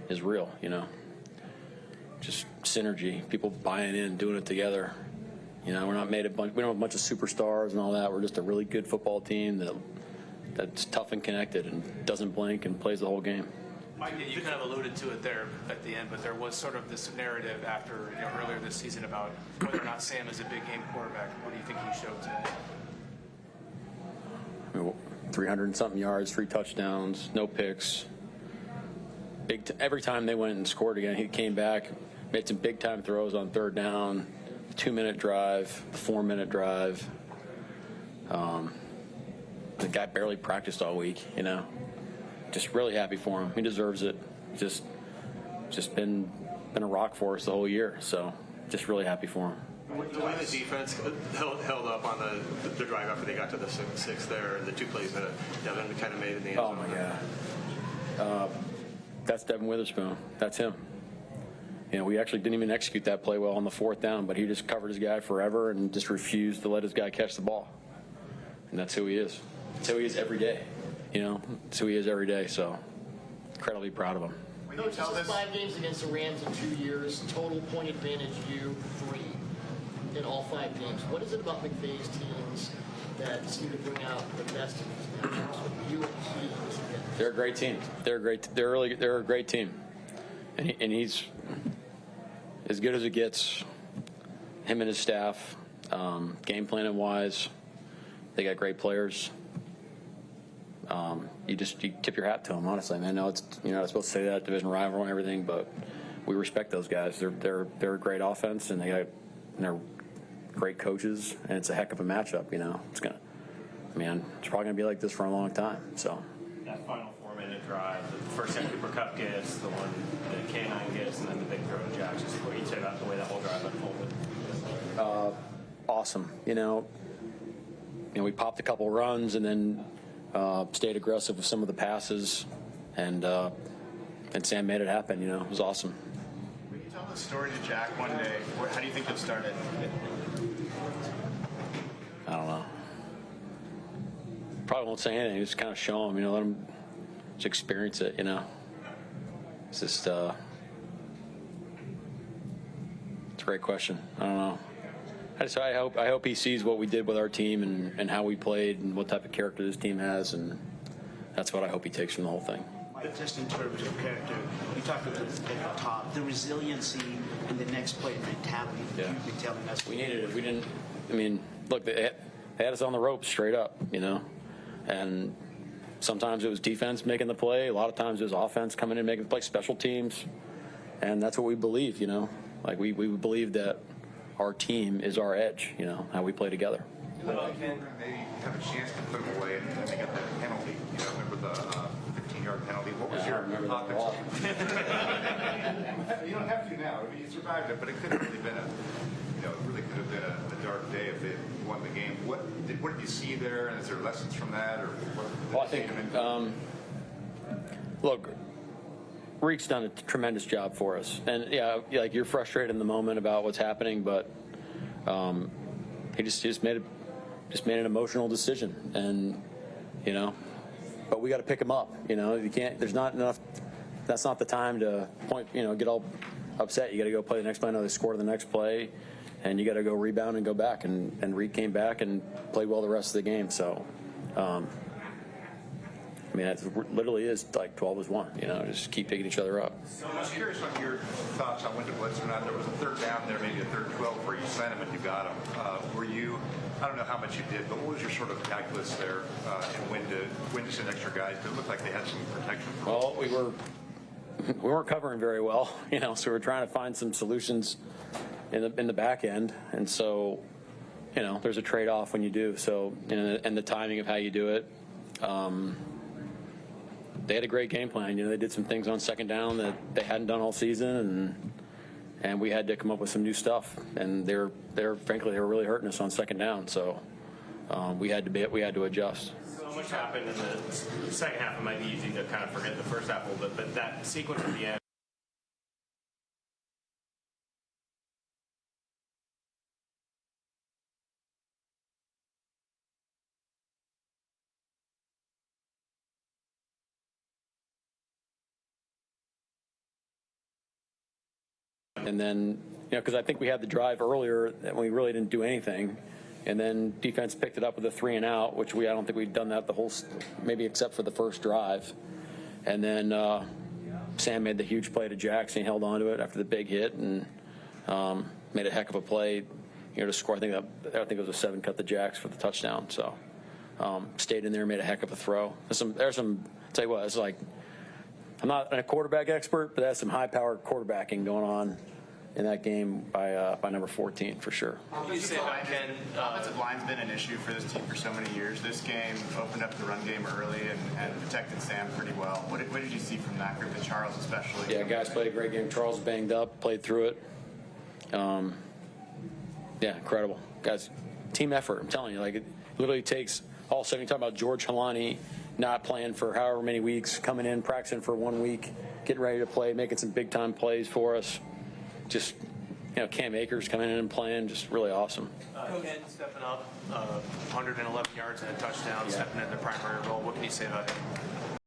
is real, just synergy, people buying in, doing it together. We're not we don't have a bunch of superstars and all that. We're just a really good football team that's tough and connected and doesn't blink and plays the whole game. Mike, you kind of alluded to it there at the end, but there was sort of this narrative after earlier this season about whether or not Sam is a big game quarterback. What do you think he showed today? 300 and something yards, 3 touchdowns, no picks. Every time they went and scored again, he came back, made some big time throws on third down, 2-minute drive, 4-minute drive. The guy barely practiced all week, Just really happy for him. He deserves it. Just been a rock for us the whole year. So just really happy for him. The way the defense held up on the drive after they got to the 6 there, and the 2 plays that Devin kind of made in the end zone. Oh my God. That's Devin Witherspoon. That's him. We actually didn't even execute that play well on the 4th down, but he just covered his guy forever and just refused to let his guy catch the ball. And that's who he is. That's who he is every day. That's who he is every day. So incredibly proud of him. Coach, this is 5 games against the Rams in 2 years. Total point advantage, you 3 in all 5 games. What is it about McVay's teams that seem to bring out the best in these matchups with you and he? They're a great team. They're a great team, and he's as good as it gets. Him and his staff, game planning wise, they got great players. You tip your hat to them, honestly, man. No, you're not supposed to say that, division rival and everything, but we respect those guys. They're a great offense, and they're great coaches, and it's a heck of a matchup. It's probably gonna be like this for a long time. So that final 4-minute drive, the first that Cooper Kupp gets, the one that K9 gets, and then the big throw to Jack. Just what you say about the way that whole drive unfolded. Awesome. We popped a couple runs and then stayed aggressive with some of the passes, and Sam made it happen. It was awesome. Will you tell the story to Jack one day? How do you think it started? I don't know. Probably won't say anything. Just kind of show him. Let him just experience it. It's just it's a great question. I don't know. I hope he sees what we did with our team and how we played and what type of character this team has, and that's what I hope he takes from the whole thing. But just in terms of character, you talked about at the top, the resiliency and the next play mentality that you've been telling us. We needed it. We didn't. Look, they had us on the ropes straight up, and sometimes it was defense making the play. A lot of times it was offense coming in making the play, special teams, and that's what we believe. We believe that our team is our edge, how we play together. Maybe have a chance to put them away and they got that penalty. Remember the 15-yard penalty? What was your thought? You don't have to now. You survived it, but it could have really been it really could have been a dark day if they won the game. What did you see there, and is there lessons from that, or what? Well, I think, look, Reek's done a tremendous job for us, and you're frustrated in the moment about what's happening, but he just made an emotional decision, and but we got to pick him up. You can't. There's not enough. That's not the time to get all upset. You got to go play the next play. I know they scored the next play, and you got to go rebound and go back. And Reek came back and played well the rest of the game. So. It literally is like 12 is 1, just keep picking each other up. So I was curious on your thoughts on when to blitz or not. There was a third down there, maybe a third 12 where you sent him and you got him. I don't know how much you did, but what was your sort of calculus there and when to send extra guys? Because it looked like they had some protection. Well, we weren't covering very well, so we were trying to find some solutions in the back end. And so, there's a trade-off when you do. So, and the timing of how you do it. They had a great game plan. They did some things on second down that they hadn't done all season, and we had to come up with some new stuff. And frankly, they were really hurting us on second down. So we had to adjust. So much happened in the second half. It might be easy to kind of forget the first half a little bit, but that sequence at the end. And then, because I think we had the drive earlier and we really didn't do anything. And then defense picked it up with a 3 and out, which I don't think we'd done that the whole, maybe except for the first drive. And then Sam made the huge play to Jackson. He held on to it after the big hit and made a heck of a play, to score. I think it was a 7 cut to Jacks for the touchdown. So stayed in there, made a heck of a throw. There's some. Tell you what, it's like I'm not a quarterback expert, but that's some high-powered quarterbacking going on in that game by number 14 for sure. You say about Ken, Offensive line's been an issue for this team for so many years. This game opened up the run game early and protected Sam pretty well. What did you see from that group, and Charles especially? Yeah, guys played a great game. Charles banged up, played through it. Yeah, incredible. Guys, team effort, I'm telling you. Like, it literally takes all of a sudden, you're talking about George Halani not playing for however many weeks, coming in, practicing for 1 week, getting ready to play, making some big-time plays for us. Just, Cam Akers coming in and playing, just really awesome. Ken stepping up, 111 yards and a touchdown, stepping in the primary role. What can you say about him?